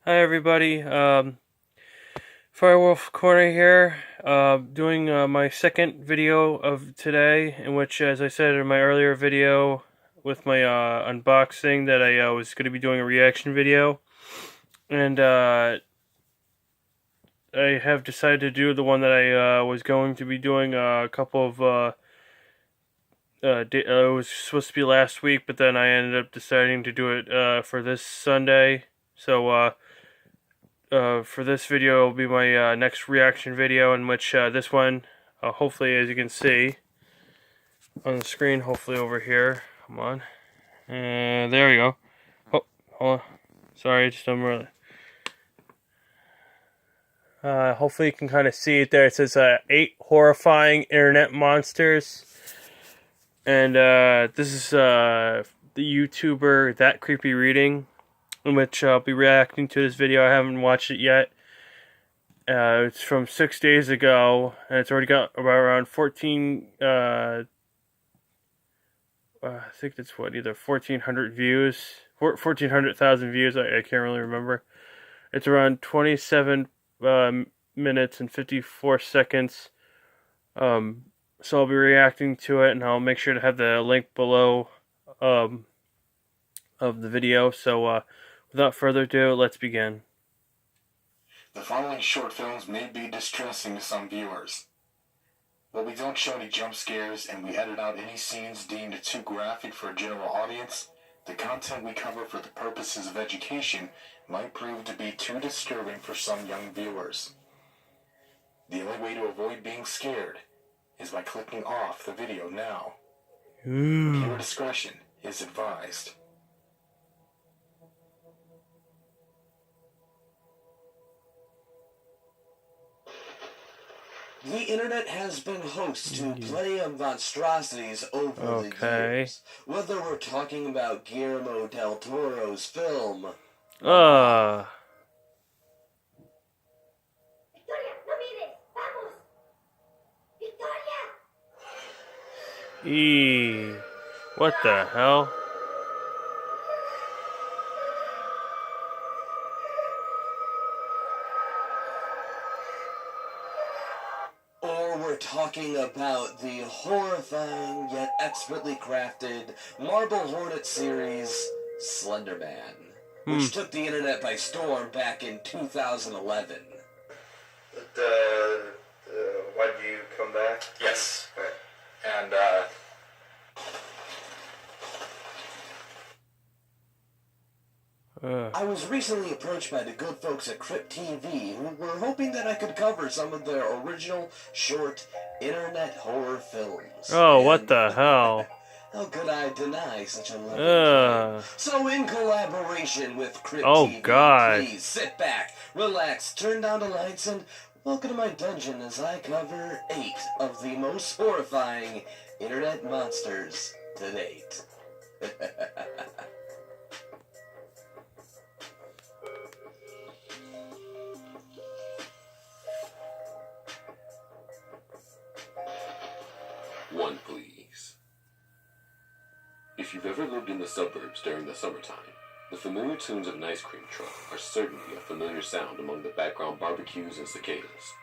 Hi everybody, Firewolf Corner here, doing my second video of today, in which, as I said in my earlier video with my unboxing, that I was going to be doing a reaction video, and I have decided to do the one that I was going to be doing a couple of, it was supposed to be last week, but then I ended up deciding to do it for this Sunday, so for this video will be my next reaction video, in which this one, hopefully, as you can see on the screen, hopefully over here, come on, and there we go. Oh, hold on, sorry, just don't really. Hopefully you can kind of see it there. It says 8 horrifying internet monsters, and this is the YouTuber That Creepy Reading, in which I'll be reacting to this video. I haven't watched it yet. It's from 6 days ago, and it's already got about around 14, I think that's what, either 1,400 views, 1,400,000 views, I can't really remember. It's around 27 minutes and 54 seconds, so I'll be reacting to it, and I'll make sure to have the link below of the video, so without further ado, let's begin. The following short films may be distressing to some viewers. While we don't show any jump scares and we edit out any scenes deemed too graphic for a general audience, the content we cover for the purposes of education might prove to be too disturbing for some young viewers. The only way to avoid being scared is by clicking off the video now. Viewer discretion is advised. The internet has been host to plenty of monstrosities over the years. Whether we're talking about Guillermo del Toro's film... What the hell? Or we're talking about the horrifying yet expertly crafted Marble Hornet series, Slender Man, which took the internet by storm back in 2011. Why did you come back? Yes. And, I was recently approached by the good folks at Crypt TV, who were hoping that I could cover some of their original, short, internet horror films. Oh, what the hell? How could I deny such a lovely play? So in collaboration with Crypt TV, God. Please sit back, relax, turn down the lights, and welcome to my dungeon as I cover 8 of the most horrifying internet monsters to date. One, please. If you've ever lived in the suburbs during the summertime, the familiar tunes of an ice cream truck are certainly a familiar sound among the background barbecues and cicadas.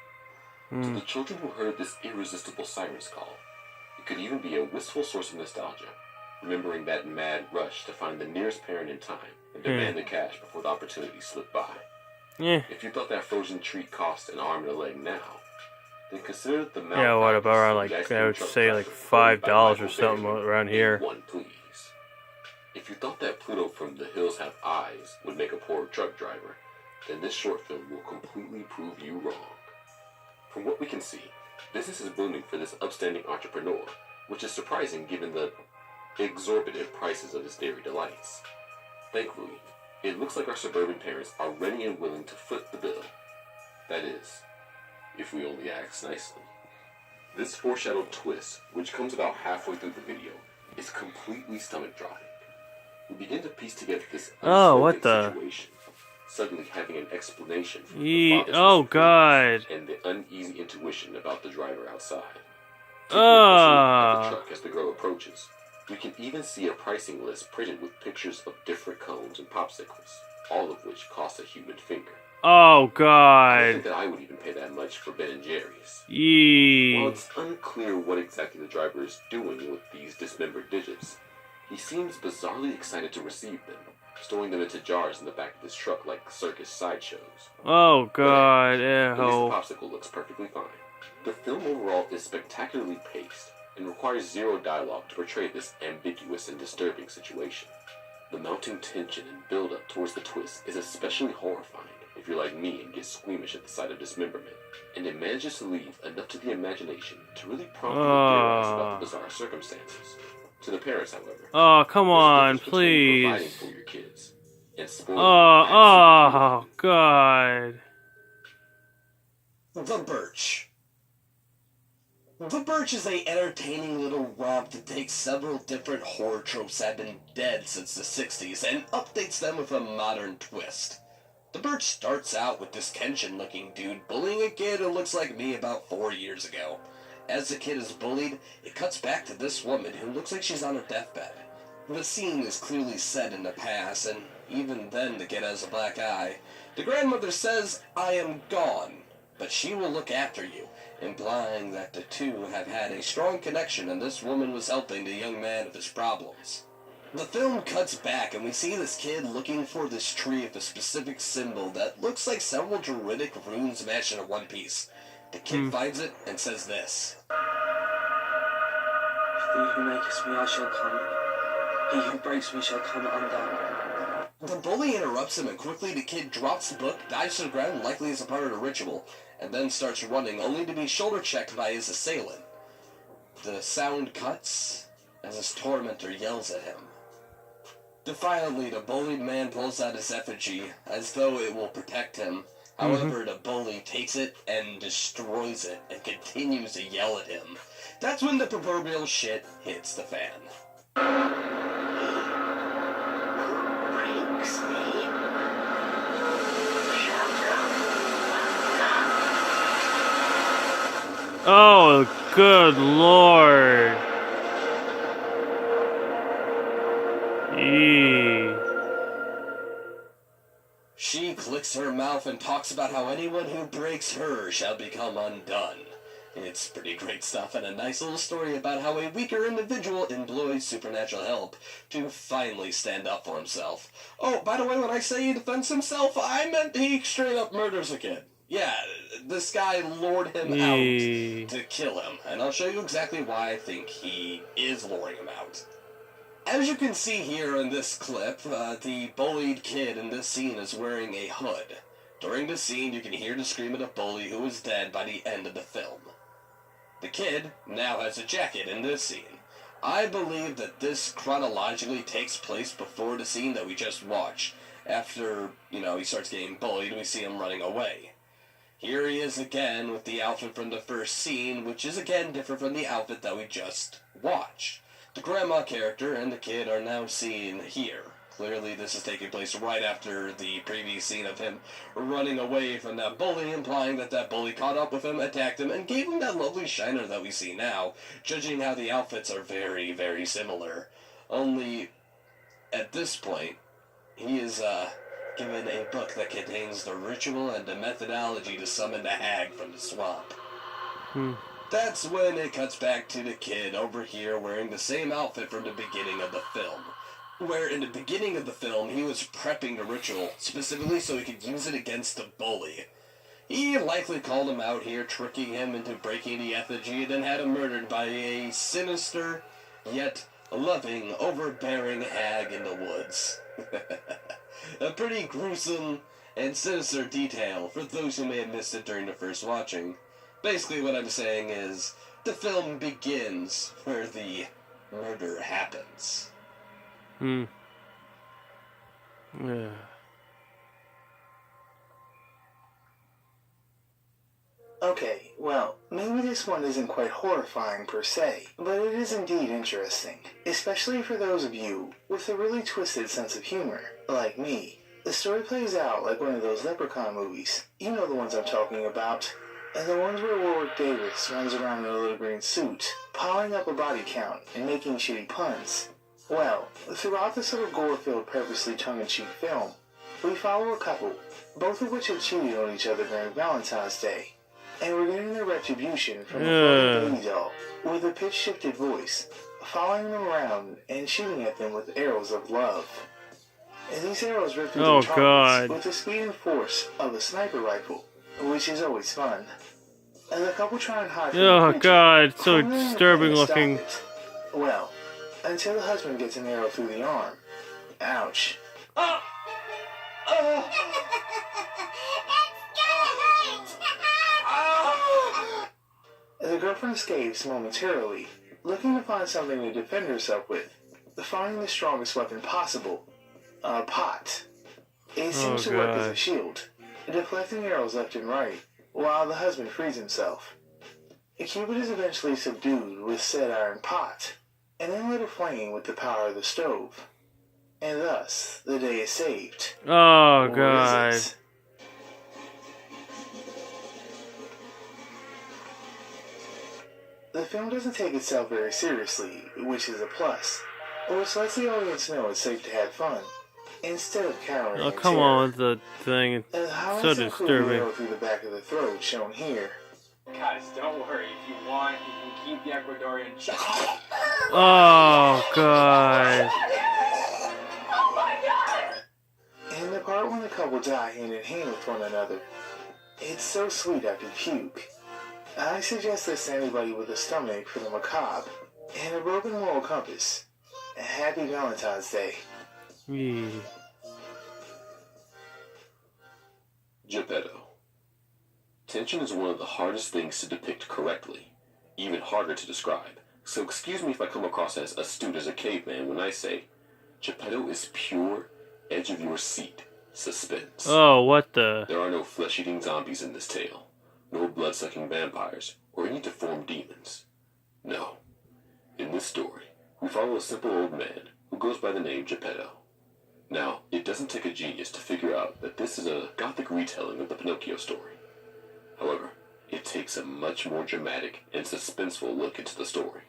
To the children who heard this irresistible siren's call, it could even be a wistful source of nostalgia, remembering that mad rush to find the nearest parent in time and demand the cash before the opportunity slipped by. If you thought that frozen treat cost an arm and a leg now, then consider the what about around, like, I would say like $5 or something around here. One, please. If you thought that Pluto from The Hills Have Eyes would make a poor truck driver, then this short film will completely prove you wrong. From what we can see, business is booming for this upstanding entrepreneur, which is surprising given the exorbitant prices of his dairy delights. Thankfully, it looks like our suburban parents are ready and willing to foot the bill. That is, if we only ask nicely. This foreshadowed twist, which comes about halfway through the video, is completely stomach-dropping. We begin to piece together this unspoken situation, suddenly having an explanation for the father's and the uneasy intuition about the driver outside. Taking a the truck as the girl approaches, we can even see a pricing list printed with pictures of different cones and popsicles. all of which cost a human finger. Oh, I don't God. think that I would even pay that much for Ben & Jerry's. While Yee. it's unclear what exactly the driver is doing with these dismembered digits, he seems bizarrely excited to receive them, storing them into jars in the back of his truck like circus sideshows. Oh, God. At least the Ew. popsicle looks perfectly fine. The film overall is spectacularly paced and requires zero dialogue to portray this ambiguous and disturbing situation. The mounting tension and build-up towards the twist is especially horrifying if you're like me and get squeamish at the sight of dismemberment, and it manages to leave enough to the imagination to really prompt you to theorize about the bizarre circumstances. To the parents, however, Oh, come there's a on, difference between providing please. for your kids and spoiling Oh, them absolutely. oh, God. The Birch. The Birch is a entertaining little romp that takes several different horror tropes that have been dead since the 60s and updates them with a modern twist. The Birch starts out with this Kenshin-looking dude bullying a kid who looks like me about 4 years ago. As the kid is bullied, it cuts back to this woman who looks like she's on her deathbed. The scene is clearly set in the past, and even then the kid has a black eye. The grandmother says, "I am gone, but she will look after you," implying that the two have had a strong connection and this woman was helping the young man with his problems. The film cuts back and we see this kid looking for this tree with a specific symbol that looks like several druidic runes mashed into one piece. The kid finds it and says this. He who maketh me, I shall come. He who breaks me shall come undone. The bully interrupts him and quickly the kid drops the book, dives to the ground likely as a part of the ritual, and then starts running only to be shoulder checked by his assailant. The sound cuts as his tormentor yells at him. Defiantly, the bullied man pulls out his effigy as though it will protect him. However, the bully takes it and destroys it and continues to yell at him. That's when the proverbial shit hits the fan. Breaks me. Oh, good Lord. Yee. She clicks her mouth and talks about how anyone who breaks her shall become undone. It's pretty great stuff and a nice little story about how a weaker individual employs supernatural help to finally stand up for himself. Oh, by the way, when I say he defends himself, I meant he straight up murders a kid. Yeah, this guy lured him Yee. out to kill him, and I'll show you exactly why I think he is luring him out. As you can see here in this clip, the bullied kid in this scene is wearing a hood. During the scene, you can hear the scream of the bully who is dead by the end of the film. The kid now has a jacket in this scene. I believe that this chronologically takes place before the scene that we just watched. After, he starts getting bullied, we see him running away. Here he is again with the outfit from the first scene, which is again different from the outfit that we just watched. The grandma character and the kid are now seen here. Clearly this is taking place right after the previous scene of him running away from that bully, implying that that bully caught up with him, attacked him, and gave him that lovely shiner that we see now, judging how the outfits are very, very similar. Only, at this point, he is, given a book that contains the ritual and the methodology to summon the hag from the swamp. That's when it cuts back to the kid over here wearing the same outfit from the beginning of the film. Where in the beginning of the film, he was prepping the ritual, specifically so he could use it against the bully. He likely called him out here, tricking him into breaking the effigy, and then had him murdered by a sinister, yet loving, overbearing hag in the woods. A pretty gruesome and sinister detail for those who may have missed it during the first watching. Basically what I'm saying is, the film begins where the murder happens. Yeah. Okay, well, maybe this one isn't quite horrifying per se, but it is indeed interesting, especially for those of you with a really twisted sense of humor, like me. The story plays out like one of those Leprechaun movies. You know the ones I'm talking about. And the ones where Warwick Davis runs around in a little green suit, piling up a body count and making shitty puns. Well, throughout this little gore-filled, purposely tongue-in-cheek film, we follow a couple, both of which have cheated on each other during Valentine's Day, and we're getting their retribution from a floating baby doll with a pitch-shifted voice, following them around and shooting at them with arrows of love. And these arrows rip through their targets with the speed and force of a sniper rifle, which is always fun. And the couple try and hide from the creature, God, it's so forming a plan disturbing to stop looking. it. Well, until the husband gets an arrow through the arm. Ouch. The girlfriend escapes momentarily, looking to find something to defend herself with, finding the strongest weapon possible, a pot. It seems to work as a shield, deflecting arrows left and right, while the husband frees himself. Cupid is eventually subdued with said iron pot, and then lit aflame with the power of the stove. And thus, the day is saved. Oh, Or God. is it? The film doesn't take itself very seriously, which is a plus, which lets the audience know it's safe to have fun, instead of cowering Oh, in come terror. on with the thing. The So highlights include the disturbing. arrow through the back of the throat, shown here. Guys, don't worry. If you want, you can keep the Ecuadorian check. Oh, God. And the part when the couple die hand in hand with one another. It's so sweet I could puke. I suggest this to anybody with a stomach for the macabre and a broken moral compass. Happy Valentine's Day. Yee. Geppetto. Tension is one of the hardest things to depict correctly, even harder to describe. So excuse me if I come across as astute as a caveman when I say, Geppetto is pure, edge-of-your-seat suspense. Oh, what the? There are no flesh-eating zombies in this tale, nor blood-sucking vampires, or any deformed demons. No. In this story, we follow a simple old man who goes by the name Geppetto. Now, it doesn't take a genius to figure out that this is a gothic retelling of the Pinocchio story. However, it takes a much more dramatic and suspenseful look into the story.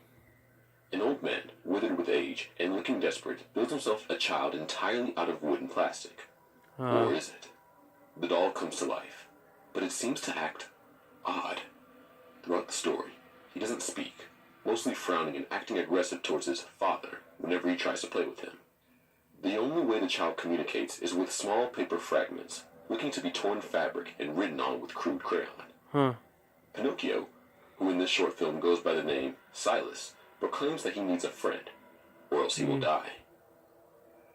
An old man, withered with age and looking desperate, builds himself a child entirely out of wood and plastic. Or is it? The doll comes to life, but it seems to act odd. Throughout the story, he doesn't speak, mostly frowning and acting aggressive towards his father whenever he tries to play with him. The only way the child communicates is with small paper fragments, looking to be torn fabric and written on with crude crayon. Pinocchio, who in this short film goes by the name Silas, proclaims that he needs a friend, or else he will die.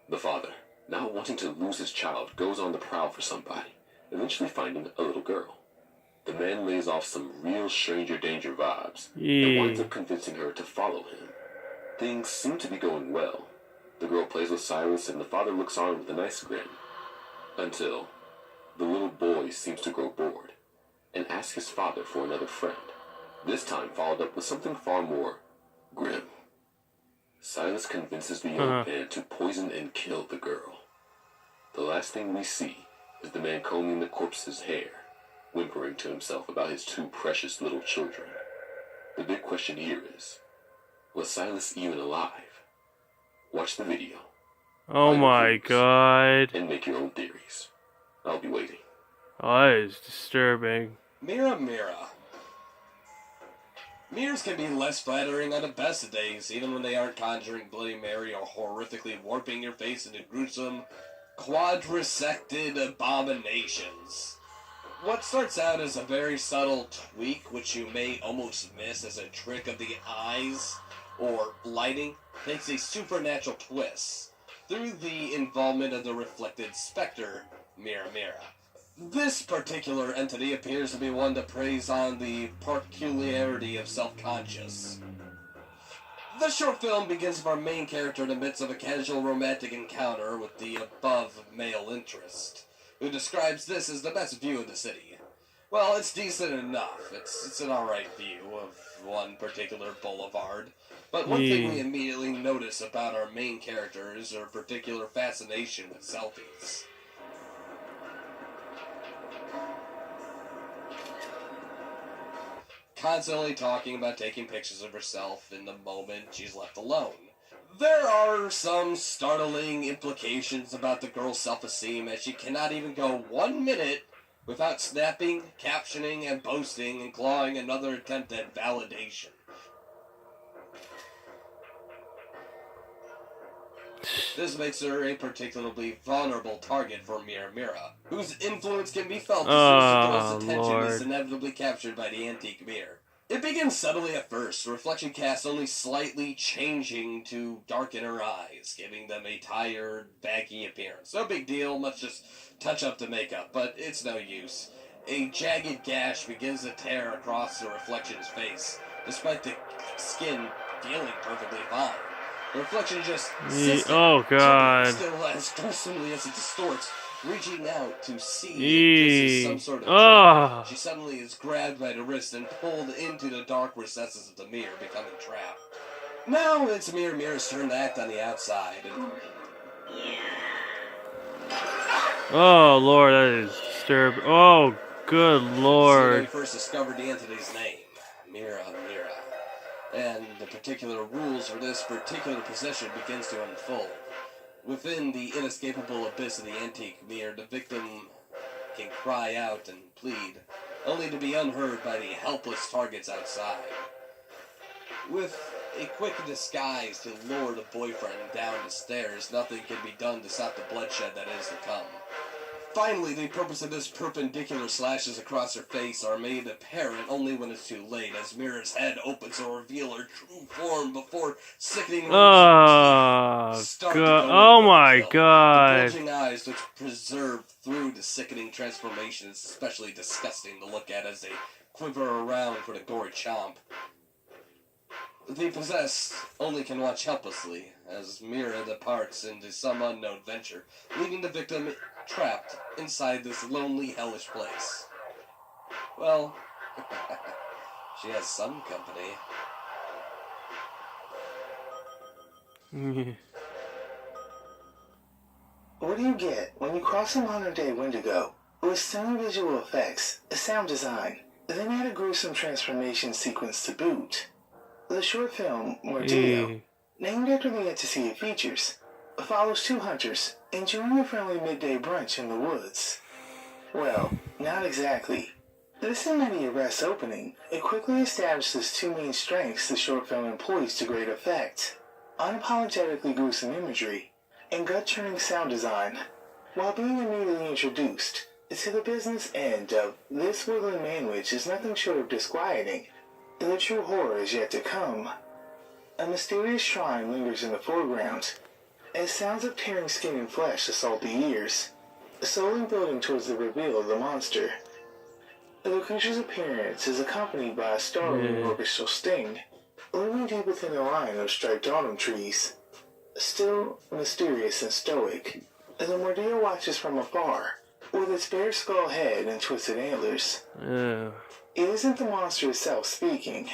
The father, now wanting to lose his child, goes on the prowl for somebody, eventually finding a little girl. The man lays off some real stranger danger vibes, and winds up convincing her to follow him. Things seem to be going well. The girl plays with Silas and the father looks on with a nice grin. Until the little boy seems to grow bored, and asks his father for another friend, this time followed up with something far more grim. Silas convinces the young man to poison and kill the girl. The last thing we see is the man combing the corpse's hair, whimpering to himself about his two precious little children. The big question here is, was Silas even alive? Watch the video. Oh my God. And make your own theories. I'll be waiting. Oh, that is disturbing. Mira, Mira. Mirrors can be less flattering on the best of days, even when they aren't conjuring Bloody Mary or horrifically warping your face into gruesome, quadrisected abominations. What starts out as a very subtle tweak, which you may almost miss as a trick of the eyes or lighting, takes a supernatural twist through the involvement of the reflected specter, Mira Mira. This particular entity appears to be one that preys on the peculiarity of self-conscious. The short film begins with our main character in the midst of a casual romantic encounter with the above male interest, who describes this as the best view of the city. Well, it's decent enough. It's an alright view of one particular boulevard. But one thing we immediately notice about our main character is her particular fascination with selfies. Constantly talking about taking pictures of herself in the moment she's left alone. There are some startling implications about the girl's self-esteem, as she cannot even go 1 minute without snapping, captioning, and posting and clawing another attempt at validation. This makes her a particularly vulnerable target for Mira, whose influence can be felt as soon as the girl's attention is inevitably captured by the antique mirror. It begins subtly at first, the reflection cast only slightly changing to darken her eyes, giving them a tired, baggy appearance. No big deal, much just touch up the makeup, but it's no use. A jagged gash begins to tear across the reflection's face, despite the skin feeling perfectly fine. The reflection just sits there, Oh God! still as gruesomely as it distorts, reaching out to see if this is some sort of trick. She suddenly is grabbed by the wrist and pulled into the dark recesses of the mirror, becoming trapped. Now it's Mira's turn to act on the outside. Oh Lord, that is disturbing. Oh, good Lord! When we first discovered the entity's name, Mira. And the particular rules for this particular possession begins to unfold. Within the inescapable abyss of the antique mirror, the victim can cry out and plead, only to be unheard by the helpless targets outside. With a quick disguise to lure the boyfriend down the stairs, nothing can be done to stop the bloodshed that is to come. Finally, the purpose of this perpendicular slashes across her face are made apparent only when it's too late, as Mira's head opens to reveal her true form before sickening Oh God! Oh my God! The bulging eyes, which preserve through the sickening transformation, is especially disgusting to look at as they quiver around for the gory chomp. The possessed only can watch helplessly as Mira departs into some unknown venture, leaving the victim trapped inside this lonely, hellish place. Well, she has some company. What do you get when you cross a modern-day Wendigo with stunning visual effects, sound design, then add a gruesome transformation sequence to boot? The short film, Mordio, named after the entity it features, follows two hunters enjoying a friendly midday brunch in the woods. Well, not exactly. The cinematic arrest opening, it quickly establishes two main strengths the short film employs to great effect: unapologetically gruesome imagery and gut-churning sound design, while being immediately introduced to the business end of this woodland manwich is nothing short of disquieting. The true horror is yet to come. A mysterious shrine lingers in the foreground, as sounds of tearing skin and flesh assault the ears, slowly building towards the reveal of the monster. The creature's appearance is accompanied by a startling orchestral sting, looming deep within the line of striped autumn trees. Still mysterious and stoic, the Mordio watches from afar, with its bare skull head and twisted antlers. It isn't the monster itself speaking.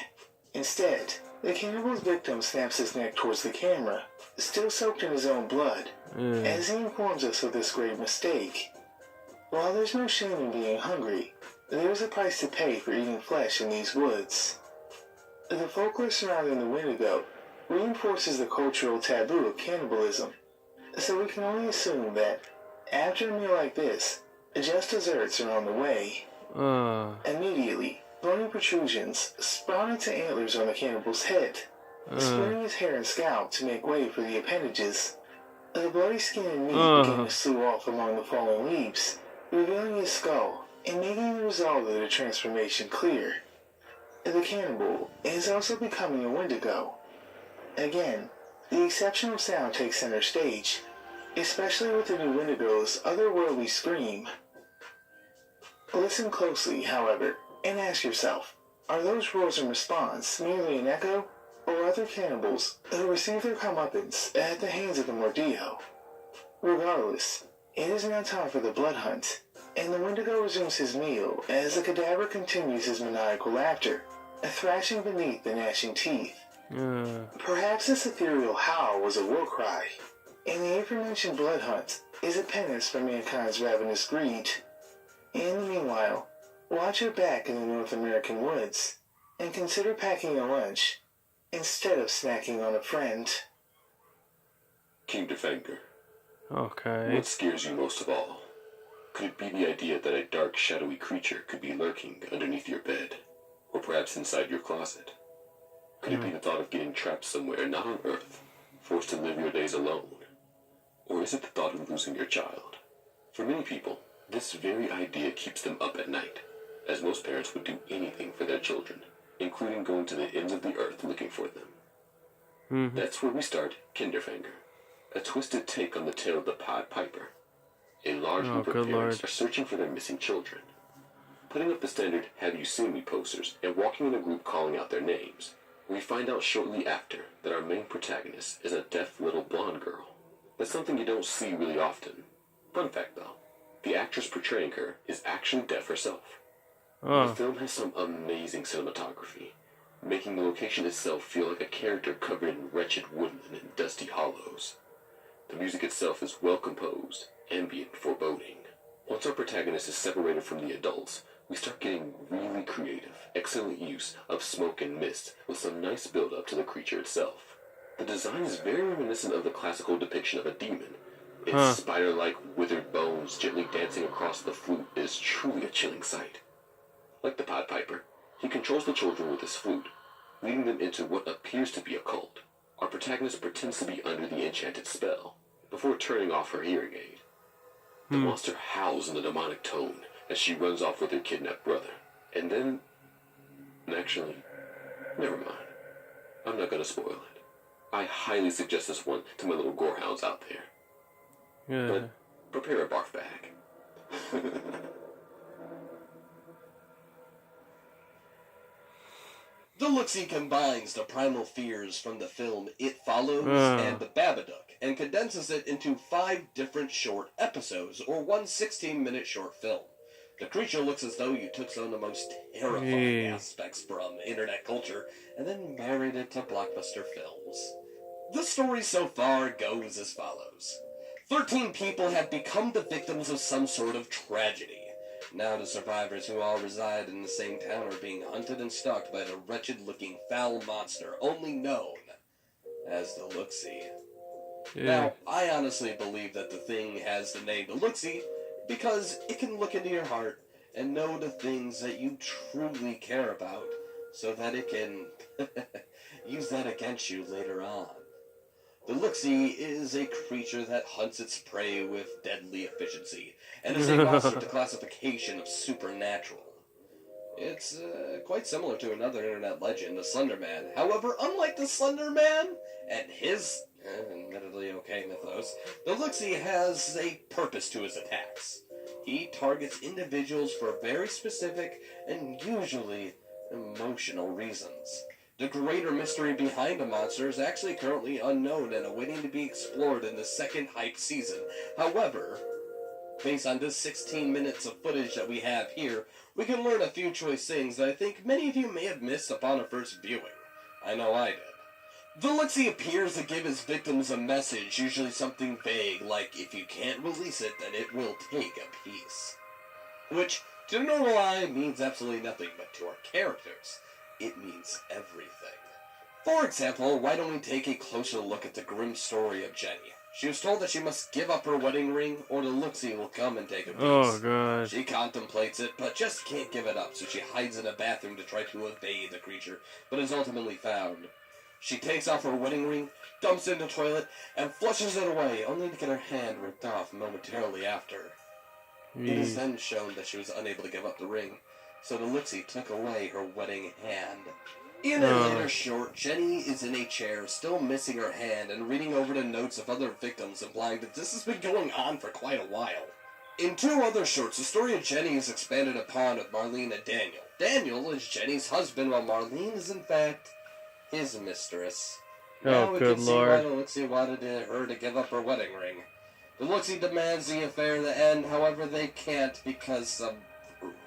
Instead, the cannibal's victim snaps his neck towards the camera, still soaked in his own blood, as he informs us of this grave mistake. While there's no shame in being hungry, there's a price to pay for eating flesh in these woods. The folklore surrounding the Wendigo reinforces the cultural taboo of cannibalism, so we can only assume that, after a meal like this, just desserts are on the way. Immediately, bony protrusions sprout into antlers on the cannibal's head, splitting his hair and scalp to make way for the appendages. The bloody skin and meat begin to slew off among the fallen leaves, revealing his skull and making the result of the transformation clear. The cannibal is also becoming a Wendigo. Again, the exceptional sound takes center stage, especially with the new Wendigo's otherworldly scream. Listen closely, however, and ask yourself, are those roars in response merely an echo, or other cannibals who receive their comeuppance at the hands of the Mordio? Regardless, it is now time for the blood hunt, and the Wendigo resumes his meal as the cadaver continues his maniacal laughter, thrashing beneath the gnashing teeth. Perhaps this ethereal howl was a war cry, and the aforementioned blood hunt is a penance for mankind's ravenous greed. In the meanwhile, watch your back in the North American woods, and consider packing a lunch instead of snacking on a friend. Kinderfinger. Okay. What scares you most of all? Could it be the idea that a dark, shadowy creature could be lurking underneath your bed? Or perhaps inside your closet? Could it be the thought of getting trapped somewhere not on Earth, forced to live your days alone? Or is it the thought of losing your child? For many people, this very idea keeps them up at night, as most parents would do anything for their children, including going to the ends of the earth looking for them. That's where we start Kinderfinger, a twisted take on the tale of the Pied Piper. A large group of parents are searching for their missing children, putting up the standard "Have you seen me" posters and walking in a group calling out their names. We find out shortly after that our main protagonist is a deaf little blonde girl. That's something you don't see really often. Fun fact though, the actress portraying her is actually deaf herself. The film has some amazing cinematography, making the location itself feel like a character covered in wretched woodland and dusty hollows. The music itself is well composed, ambient, foreboding. Once our protagonist is separated from the adults, we start getting really creative, excellent use of smoke and mist with some nice build-up to the creature itself. The design is very reminiscent of the classical depiction of a demon. Its spider-like withered bones gently dancing across the flute is truly a chilling sight. Like the Pied Piper, he controls the children with his flute, leading them into what appears to be a cult. Our protagonist pretends to be under the enchanted spell, before turning off her hearing aid. The monster howls in a demonic tone as she runs off with her kidnapped brother. And then... actually, never mind. I'm not gonna spoil it. I highly suggest this one to my little gorehounds out there. Yeah. But prepare a barf bag. The look-see combines the primal fears from the film It Follows and The Babadook and condenses it into 5 different short episodes, or one 16-minute short film. The creature looks as though you took some of the most terrifying aspects from internet culture and then married it to blockbuster films. The story so far goes as follows. 13 people have become the victims of some sort of tragedy. Now the survivors, who all reside in the same town, are being hunted and stalked by the wretched-looking foul monster only known as the Look-See. Now, I honestly believe that the thing has the name the Look-See because it can look into your heart and know the things that you truly care about so that it can use that against you later on. The Look-See is a creature that hunts its prey with deadly efficiency, and is a monster with the classification of supernatural. It's quite similar to another internet legend, the Slender Man. However, unlike the Slender Man and his, admittedly okay mythos, the Look-See has a purpose to his attacks. He targets individuals for very specific and usually emotional reasons. The greater mystery behind the monster is actually currently unknown and awaiting to be explored in the second hype season. However, based on this 16 minutes of footage that we have here, we can learn a few choice things that I think many of you may have missed upon a first viewing. I know I did. The Look-See appears to give his victims a message, usually something vague, like if you can't release it, then it will take a piece. Which, to the normal eye, means absolutely nothing, but to our characters, it means everything. For example, why don't we take a closer look at the grim story of Jenny? She was told that she must give up her wedding ring, or the Look-See will come and take a piece. Oh, God. She contemplates it, but just can't give it up, so she hides in a bathroom to try to evade the creature, but is ultimately found. She takes off her wedding ring, dumps it in the toilet, and flushes it away, only to get her hand ripped off momentarily after. It is then shown that she was unable to give up the ring, so the Look-See took away her wedding hand. In a later short, Jenny is in a chair, still missing her hand, and reading over the notes of other victims, implying that this has been going on for quite a while. In 2 other shorts, the story of Jenny is expanded upon with Marlene and Daniel. Daniel is Jenny's husband, while Marlene is in fact his mistress. Now we can see why the Look-See wanted her to give up her wedding ring. The Look-See demands the affair to end, however they can't because of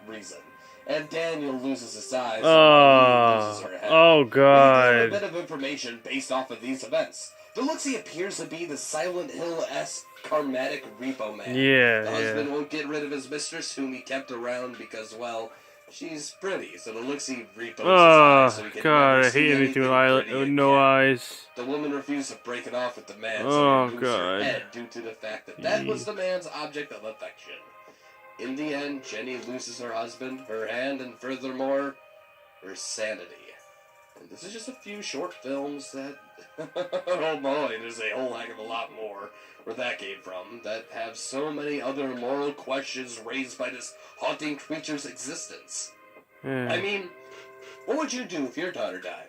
reason. And Daniel loses his eyes, and loses her head. Oh, God. We get a bit of information based off of these events. The Look-See appears to be the Silent Hill-esque karmatic repo man. The husband won't get rid of his mistress, whom he kept around because, well, She's pretty, so the look-see reposes his Oh, eyes so he can God, never I see hate anything with pretty with no again. eyes. The woman refused to break it off with the man, so Oh, he loses her God. head due to the fact that that was the man's object of affection. In the end, Jenny loses her husband, her hand, and furthermore, her sanity. And this is just a few short films that, oh boy, there's a whole heck of a lot more where that came from, that have so many other moral questions raised by this haunting creature's existence. Yeah. I mean, what would you do if your daughter died?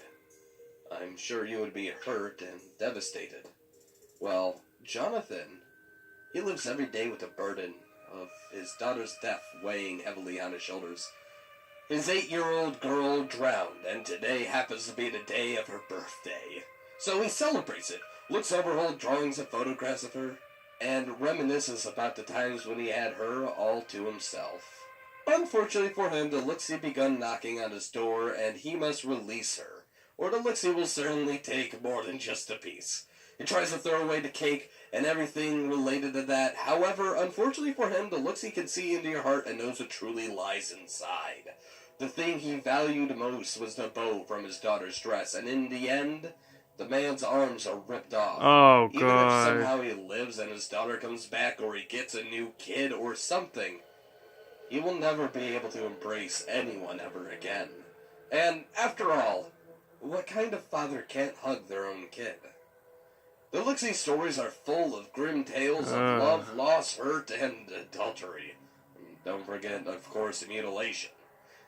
I'm sure you would be hurt and devastated. Well, Jonathan, he lives every day with the burden of his daughter's death weighing heavily on his shoulders. His 8-year-old girl drowned, and today happens to be the day of her birthday. So he celebrates it, looks over old drawings and photographs of her, and reminisces about the times when he had her all to himself. Unfortunately for him, the Lixie begun knocking on his door, and he must release her, or the Lixie will certainly take more than just a piece. He tries to throw away the cake and everything related to that. However, unfortunately for him, the Lixie can see into your heart and knows what truly lies inside. The thing he valued most was the bow from his daughter's dress, and in the end, the man's arms are ripped off. Oh, Even God. if somehow he lives and his daughter comes back, or he gets a new kid or something, he will never be able to embrace anyone ever again. And after all, what kind of father can't hug their own kid? The Lixie stories are full of grim tales of love, loss, hurt, and adultery. Don't forget, of course, mutilation.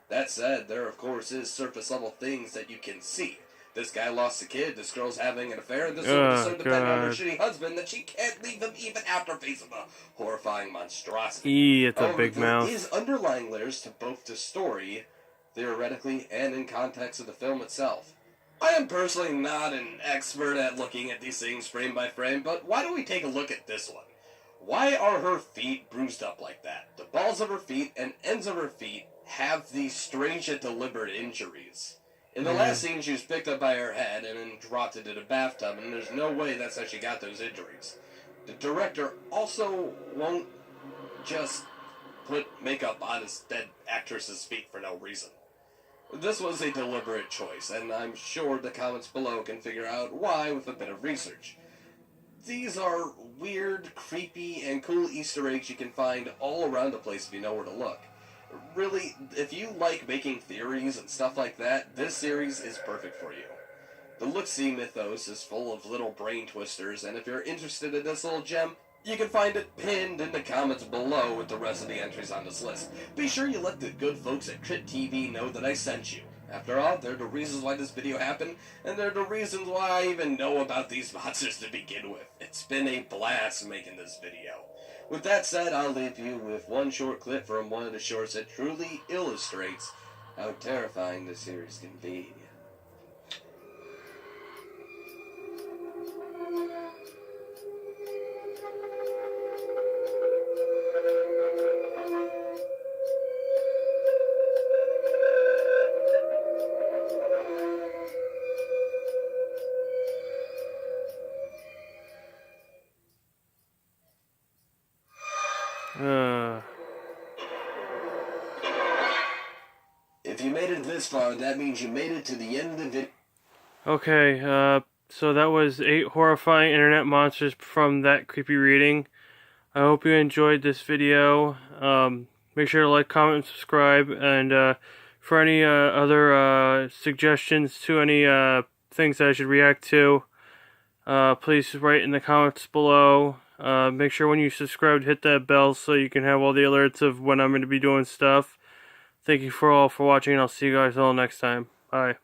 That said, there of course is surface-level things that you can see. This guy lost a kid, this girl's having an affair, and this woman is so dependent on her shitty husband that she can't leave him even after facing a horrifying monstrosity. It's a big mouth. There is underlying layers to both the story, theoretically, and in context of the film itself. I am personally not an expert at looking at these things frame by frame, but why don't we take a look at this one? Why are her feet bruised up like that? The balls of her feet and ends of her feet have these strange and deliberate injuries. In the last scene, she was picked up by her head and then dropped into the bathtub, and there's no way that's how she got those injuries. The director also won't just put makeup on his dead actress's feet for no reason. This was a deliberate choice, and I'm sure the comments below can figure out why with a bit of research. These are weird, creepy, and cool Easter eggs you can find all around the place if you know where to look. Really, if you like making theories and stuff like that, this series is perfect for you. The Lixie mythos is full of little brain twisters, and if you're interested in this little gem, you can find it pinned in the comments below with the rest of the entries on this list. Be sure you let the good folks at Crit TV know that I sent you. After all, they're the reasons why this video happened, and they're the reasons why I even know about these monsters to begin with. It's been a blast making this video. With that said, I'll leave you with one short clip from one of the shorts that truly illustrates how terrifying this series can be. If you made it this far, that means you made it to the end of the video. Okay, so that was 8 horrifying internet monsters from that creepy reading. I hope you enjoyed this video. Make sure to like, comment, and subscribe. And for any other suggestions to any things that I should react to, please write in the comments below. Make sure when you subscribe to hit that bell so you can have all the alerts of when I'm going to be doing stuff. Thank you all for watching, and I'll see you guys all next time. Bye.